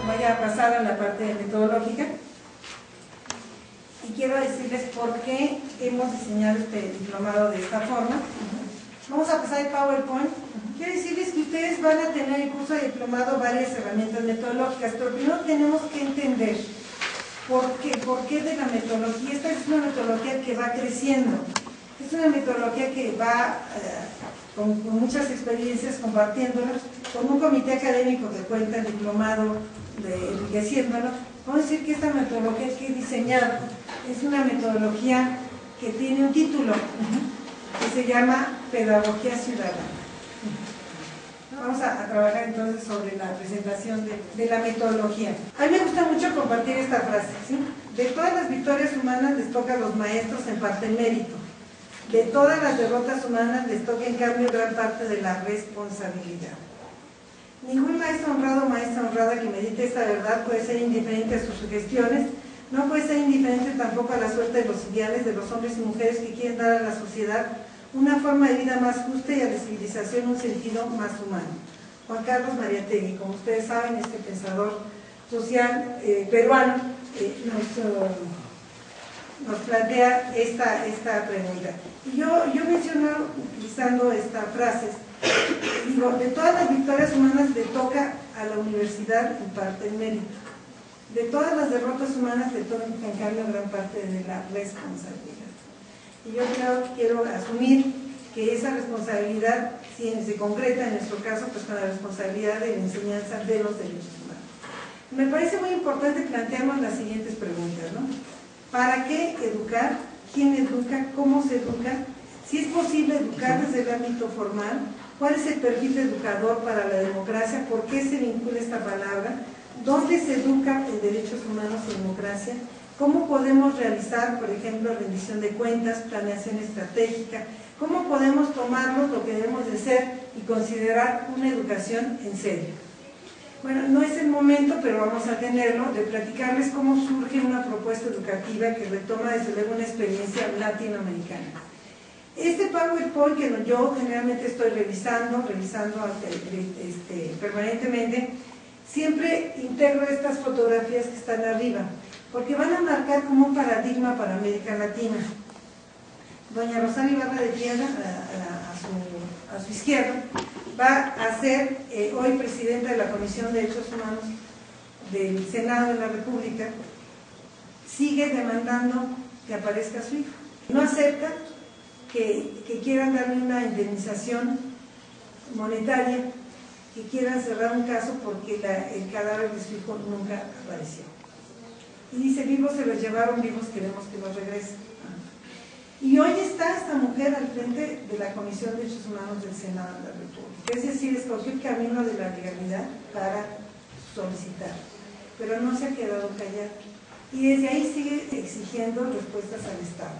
voy a pasar a la parte metodológica y quiero decirles por qué hemos diseñado este diplomado de esta forma. Vamos a pasar el PowerPoint. Quiero decirles que ustedes van a tener en el curso de diplomado varias herramientas metodológicas, pero primero tenemos que entender por qué de la metodología. Esta es una metodología que va creciendo, es una metodología que va con muchas experiencias compartiéndolas, con un comité académico que cuenta el diplomado enriqueciéndolo. Vamos a decir que esta metodología que he diseñado es una metodología que tiene un título que se llama Pedagogía Ciudadana. Vamos a trabajar entonces sobre la presentación de la metodología. A mí me gusta mucho compartir esta frase, ¿sí? De todas las victorias humanas les toca a los maestros en parte el mérito. De todas las derrotas humanas les toca en cambio gran parte de la responsabilidad. Ningún maestro honrado o maestra honrada que medite esta verdad puede ser indiferente a sus sugestiones, no puede ser indiferente tampoco a la suerte de los ideales de los hombres y mujeres que quieren dar a la sociedad una forma de vida más justa y a la civilización un sentido más humano. Juan Carlos Mariátegui, como ustedes saben, este pensador social peruano, nos plantea esta pregunta. Y yo menciono, utilizando esta frase, digo, de todas las victorias humanas le toca a la universidad en parte el mérito. De todas las derrotas humanas le toca en cambio gran parte de la responsabilidad. Y yo quiero asumir que esa responsabilidad se concreta en nuestro caso pues con la responsabilidad de la enseñanza de los derechos humanos. Me parece muy importante plantearnos las siguientes preguntas, ¿no? ¿Para qué educar? ¿Quién educa? ¿Cómo se educa? Si es posible educar desde el ámbito formal, ¿cuál es el perfil de educador para la democracia? ¿Por qué se vincula esta palabra? ¿Dónde se educa en derechos humanos y democracia? ¿Cómo podemos realizar, por ejemplo, rendición de cuentas, planeación estratégica? ¿Cómo podemos tomarnos lo que debemos de ser y considerar una educación en serio? Bueno, no es el momento, pero vamos a tenerlo, de platicarles cómo surge una propuesta educativa que retoma desde luego una experiencia latinoamericana. Este PowerPoint que yo generalmente estoy revisando permanentemente, siempre integro estas fotografías que están arriba, porque van a marcar como un paradigma para América Latina. Doña Rosario Ibarra de Piedra, a su izquierda, va a ser hoy presidenta de la Comisión de Derechos Humanos del Senado de la República. Sigue demandando que aparezca su hijo. No acepta que quieran darle una indemnización monetaria, que quieran cerrar un caso porque el cadáver de su hijo nunca apareció. Y dice, vivos se los llevaron, vivos queremos que los regresen. Y hoy está esta mujer al frente de la Comisión de Derechos Humanos del Senado de la República. Es decir, escogió el camino de la legalidad para solicitar, pero no se ha quedado callada. Y desde ahí sigue exigiendo respuestas al Estado.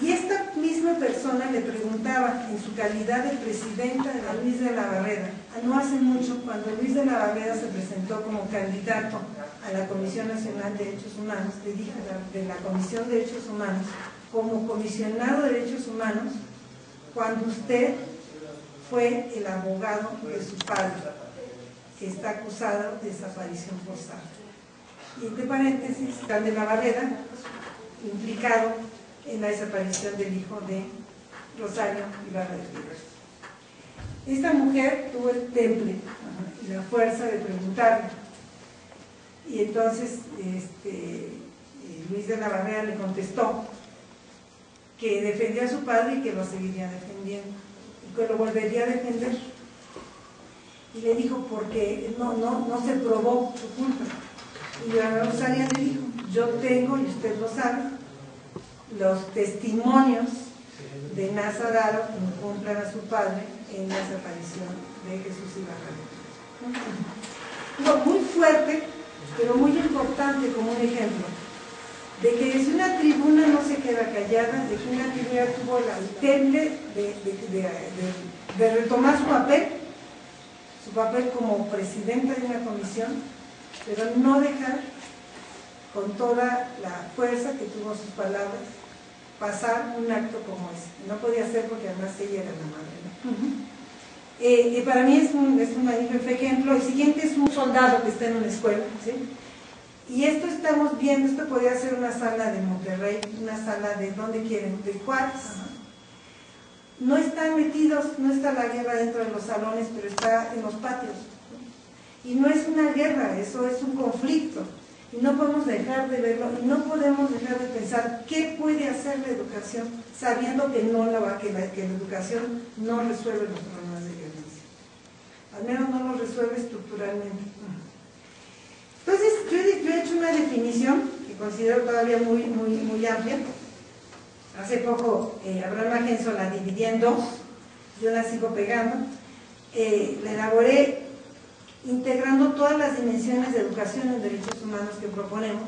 Y esta misma persona le preguntaba, en su calidad de presidenta de Luis de la Barrera, no hace mucho, cuando Luis de la Barrera se presentó como candidato a la Comisión Nacional de Derechos Humanos, le dije de la Comisión de Derechos Humanos, como comisionado de Derechos Humanos, cuando usted fue el abogado de su padre, que está acusado de desaparición forzada. Y entre paréntesis, Juan de la Barrera, implicado en la desaparición del hijo de Rosario Ibarra de Piedra. Esta mujer tuvo el temple y la fuerza de preguntarle, y entonces Luis de la Barrera le contestó que defendía a su padre y que lo seguiría defendiendo, y que lo volvería a defender. Y le dijo, porque no se probó su culpa. Y la Rosario le dijo, yo tengo, y usted lo sabe, los testimonios de Nasa Daro que incumplan a su padre en la desaparición de Jesús Ibarra. Muy fuerte, pero muy importante como un ejemplo de que desde una tribuna no se queda callada, de que una tribuna tuvo la temple de retomar su papel como presidenta de una comisión, pero no dejar con toda la fuerza que tuvo sus palabras pasar un acto como ese. No podía ser porque además ella era la madre, ¿no? Para mí es un magnífico ejemplo. El siguiente es un soldado que está en una escuela, ¿sí? Y esto estamos viendo, esto podría ser una sala de Monterrey, una sala de donde quieren, de Juárez. No están metidos, no está la guerra dentro de los salones, pero está en los patios. Y no es una guerra, eso es un conflicto. Y no podemos dejar de verlo, y no podemos dejar de pensar qué puede hacer la educación, sabiendo que la educación no resuelve los problemas de violencia. Al menos no los resuelve estructuralmente. Entonces, yo he hecho una definición que considero todavía muy amplia. Hace poco Abraham Mackenzie la dividí en dos, yo la sigo pegando. La elaboré integrando todas las dimensiones de educación en derechos humanos que proponemos.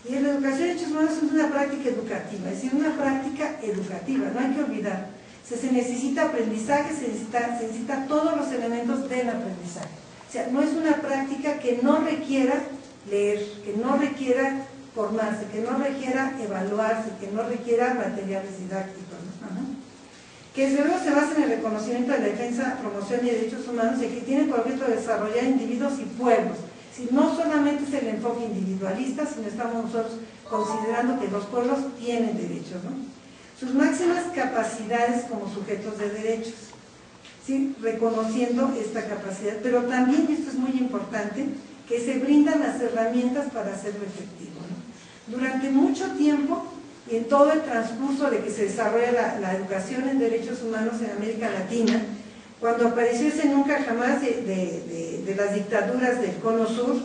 Y la educación en derechos humanos es una práctica educativa, es decir, una práctica educativa, no hay que olvidar. Se necesita aprendizaje, se necesita todos los elementos del aprendizaje. O sea, no es una práctica que no requiera leer, que no requiera formarse, que no requiera evaluarse, que no requiera materiales didácticos, ¿no? Que desde luego se basa en el reconocimiento de la defensa, promoción y derechos humanos, y que tiene por objeto desarrollar individuos y pueblos. Si no solamente es el enfoque individualista, sino estamos nosotros considerando que los pueblos tienen derechos, ¿no? Sus máximas capacidades como sujetos de derechos, ¿sí? Reconociendo esta capacidad, pero también, y esto es muy importante, que se brindan las herramientas para hacerlo efectivo, ¿no? Durante mucho tiempo, y en todo el transcurso de que se desarrolla la educación en derechos humanos en América Latina, cuando apareció ese nunca jamás de las dictaduras del Cono Sur,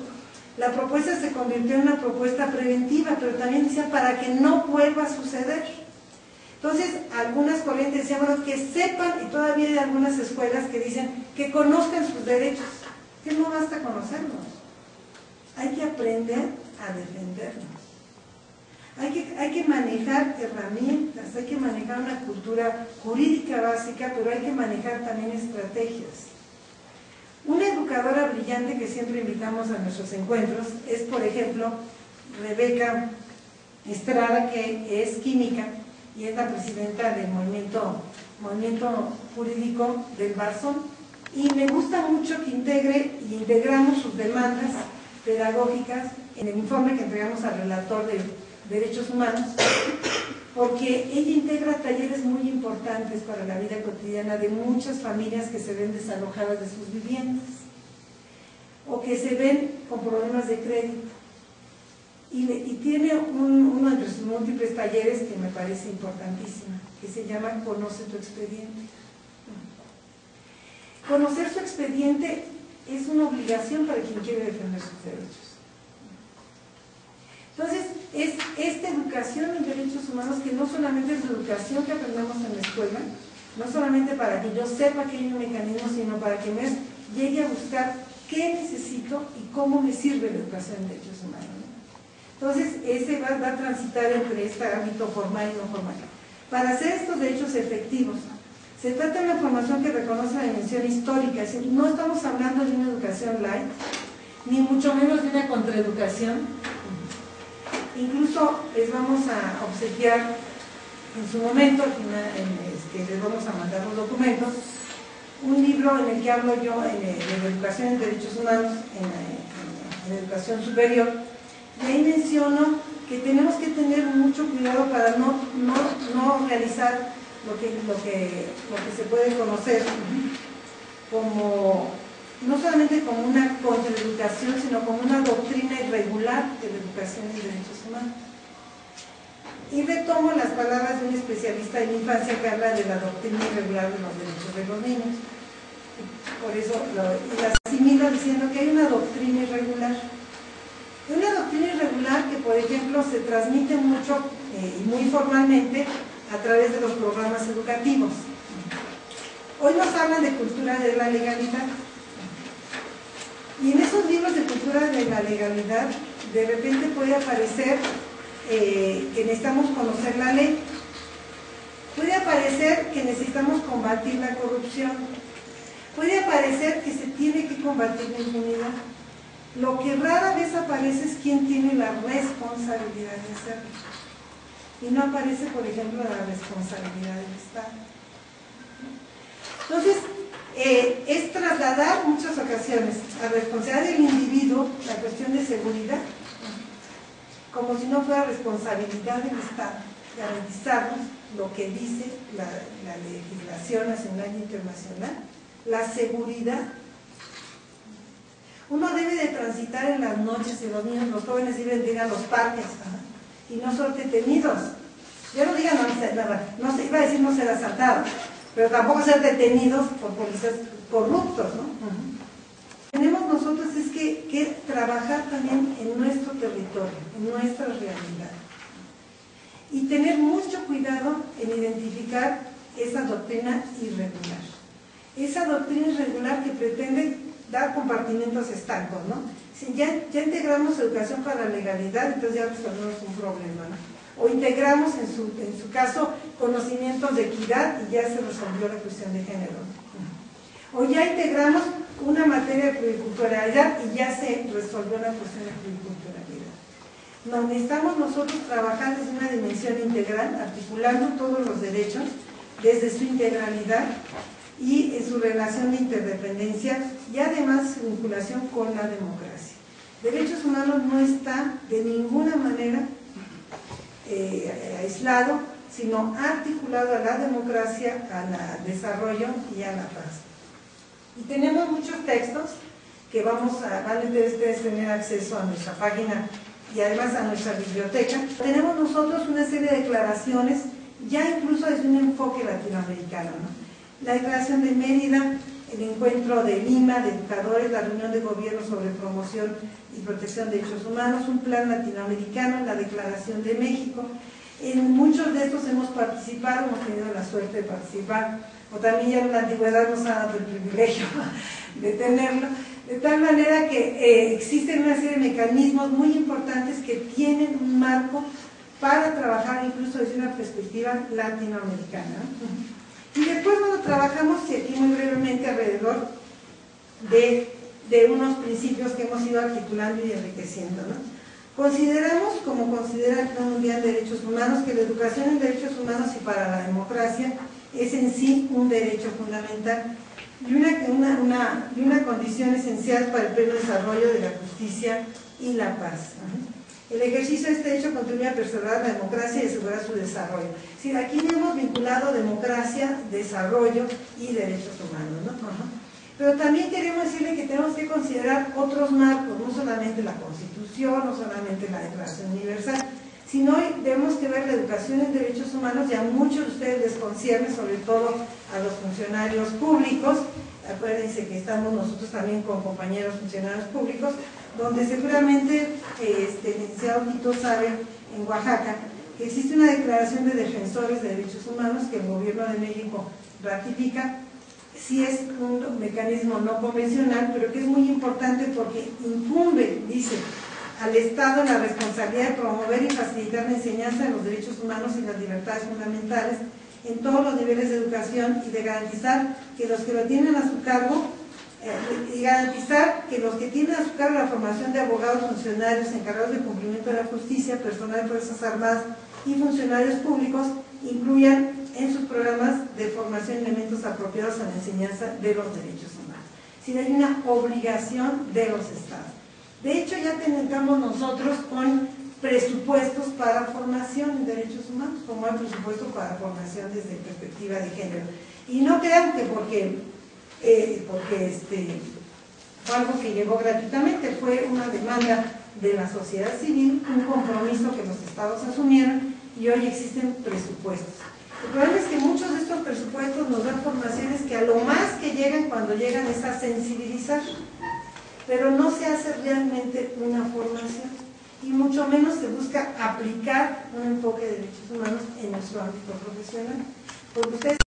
la propuesta se convirtió en una propuesta preventiva, pero también decía para que no vuelva a suceder. Entonces, algunas corrientes decían, bueno, que sepan, y todavía hay algunas escuelas que dicen que conozcan sus derechos, que no basta conocerlos, hay que aprender a defendernos. Hay que manejar herramientas, hay que manejar una cultura jurídica básica, pero hay que manejar también estrategias. Una educadora brillante que siempre invitamos a nuestros encuentros es, por ejemplo, Rebeca Estrada, que es química y es la presidenta del movimiento jurídico del Barzón, y me gusta mucho que integramos sus demandas pedagógicas en el informe que entregamos al relator de derechos humanos, porque ella integra talleres muy importantes para la vida cotidiana de muchas familias que se ven desalojadas de sus viviendas o que se ven con problemas de crédito, y tiene uno entre sus múltiples talleres que me parece importantísimo, que se llama Conoce tu expediente. Conocer su expediente es una obligación para quien quiere defender sus derechos. Entonces, es esta educación en derechos humanos, que no solamente es la educación que aprendemos en la escuela, no solamente para que yo sepa que hay un mecanismo, sino para que me llegue a buscar qué necesito y cómo me sirve la educación en derechos humanos, ¿no? Entonces, ese va a transitar entre este ámbito formal y no formal. Para hacer estos derechos efectivos, se trata de una formación que reconoce la dimensión histórica, es decir, no estamos hablando de una educación light, ni mucho menos de una contraeducación. Incluso les vamos a obsequiar en su momento, al final, les vamos a mandar los documentos, un libro en el que hablo yo de la educación en derechos humanos, en la educación superior, y ahí menciono que tenemos que tener mucho cuidado para no realizar lo que se puede conocer como, no solamente como una contraeducación, sino como una doctrina irregular de la educación en derechos humanos. Y retomo las palabras de un especialista en infancia que habla de la doctrina irregular de los derechos de los niños. Por eso las asimilo diciendo que hay una doctrina irregular. Una doctrina irregular que, por ejemplo, se transmite mucho y muy formalmente a través de los programas educativos. Hoy nos hablan de cultura de la legalidad. Y en esos libros de cultura de la legalidad, de repente puede aparecer que necesitamos conocer la ley. Puede aparecer que necesitamos combatir la corrupción. Puede aparecer que se tiene que combatir la impunidad. Lo que rara vez aparece es quién tiene la responsabilidad de hacerlo. Y no aparece, por ejemplo, la responsabilidad del Estado. Entonces, es trasladar en muchas ocasiones a responsabilidad del individuo la cuestión de seguridad, como si no fuera responsabilidad del Estado garantizarnos lo que dice la legislación nacional e internacional, la seguridad. Uno debe de transitar en las noches y los niños, los jóvenes deben de ir a los parques y no ser detenidos. Yo no diga, no se iba a decir no ser asaltados, pero tampoco ser detenidos por policías corruptos, ¿no? Tenemos nosotros es que trabajar también en nuestro territorio, en nuestra realidad. Y tener mucho cuidado en identificar esa doctrina irregular. Esa doctrina irregular que pretende dar compartimentos estancos, ¿no? Si ya integramos educación para la legalidad, entonces ya resolvemos un problema, ¿no? O integramos en su caso conocimientos de equidad y ya se resolvió la cuestión de género, ¿no? O ya integramos una materia de pluriculturalidad y ya se resolvió la cuestión de pluriculturalidad. Nos necesitamos nosotros trabajar desde una dimensión integral, articulando todos los derechos desde su integralidad y en su relación de interdependencia y además su vinculación con la democracia. Derechos humanos no está de ninguna manera aislado, sino articulado a la democracia, al desarrollo y a la paz. Y tenemos muchos textos que van a ustedes tener acceso a nuestra página y además a nuestra biblioteca. Tenemos nosotros una serie de declaraciones, ya incluso desde un enfoque latinoamericano, ¿no? La Declaración de Mérida, el Encuentro de Lima de Educadores, la Reunión de Gobierno sobre Promoción y Protección de Derechos Humanos, un plan latinoamericano, la Declaración de México. En muchos de estos hemos participado, hemos tenido la suerte de participar, o también ya en la antigüedad nos ha dado el privilegio de tenerlo, de tal manera que existen una serie de mecanismos muy importantes que tienen un marco para trabajar incluso desde una perspectiva latinoamericana. Y después, bueno, trabajamos aquí muy brevemente alrededor de unos principios que hemos ido articulando y enriqueciendo, ¿no? Consideramos, como considera el Plan Mundial de Derechos Humanos, que la educación en derechos humanos y para la democracia es en sí un derecho fundamental y una condición esencial para el pleno desarrollo de la justicia y la paz. El ejercicio de este derecho contribuye a preservar la democracia y asegurar su desarrollo. Sí, aquí hemos vinculado democracia, desarrollo y derechos humanos, ¿no? Pero también queremos decirle que tenemos que considerar otros marcos, no solamente la Constitución, no solamente la Declaración Universal, sino debemos que ver la educación en derechos humanos, y a muchos de ustedes les concierne, sobre todo a los funcionarios públicos. Acuérdense que estamos nosotros también con compañeros funcionarios públicos, donde seguramente el licenciado Quito sabe, en Oaxaca, que existe una declaración de defensores de derechos humanos que el gobierno de México ratifica. Sí es un mecanismo no convencional, pero que es muy importante porque incumbe, dice, al Estado la responsabilidad de promover y facilitar la enseñanza de los derechos humanos y las libertades fundamentales en todos los niveles de educación y de garantizar que los que lo tienen a su cargo la formación de abogados, funcionarios encargados del cumplimiento de la justicia, personal de Fuerzas Armadas y funcionarios públicos incluyan en sus programas de formación elementos apropiados a la enseñanza de los derechos humanos. Si hay una obligación de los estados. De hecho, ya tenemos nosotros con presupuestos para formación en derechos humanos, como hay presupuesto para formación desde perspectiva de género. Y no crean que porque fue algo que llegó gratuitamente, fue una demanda de la sociedad civil, un compromiso que los estados asumieron y hoy existen presupuestos. El problema es que muchos de estos presupuestos nos dan formaciones que a lo más que llegan cuando llegan es a sensibilizar, pero no se hace realmente una formación y mucho menos se busca aplicar un enfoque de derechos humanos en nuestro ámbito profesional. Porque ustedes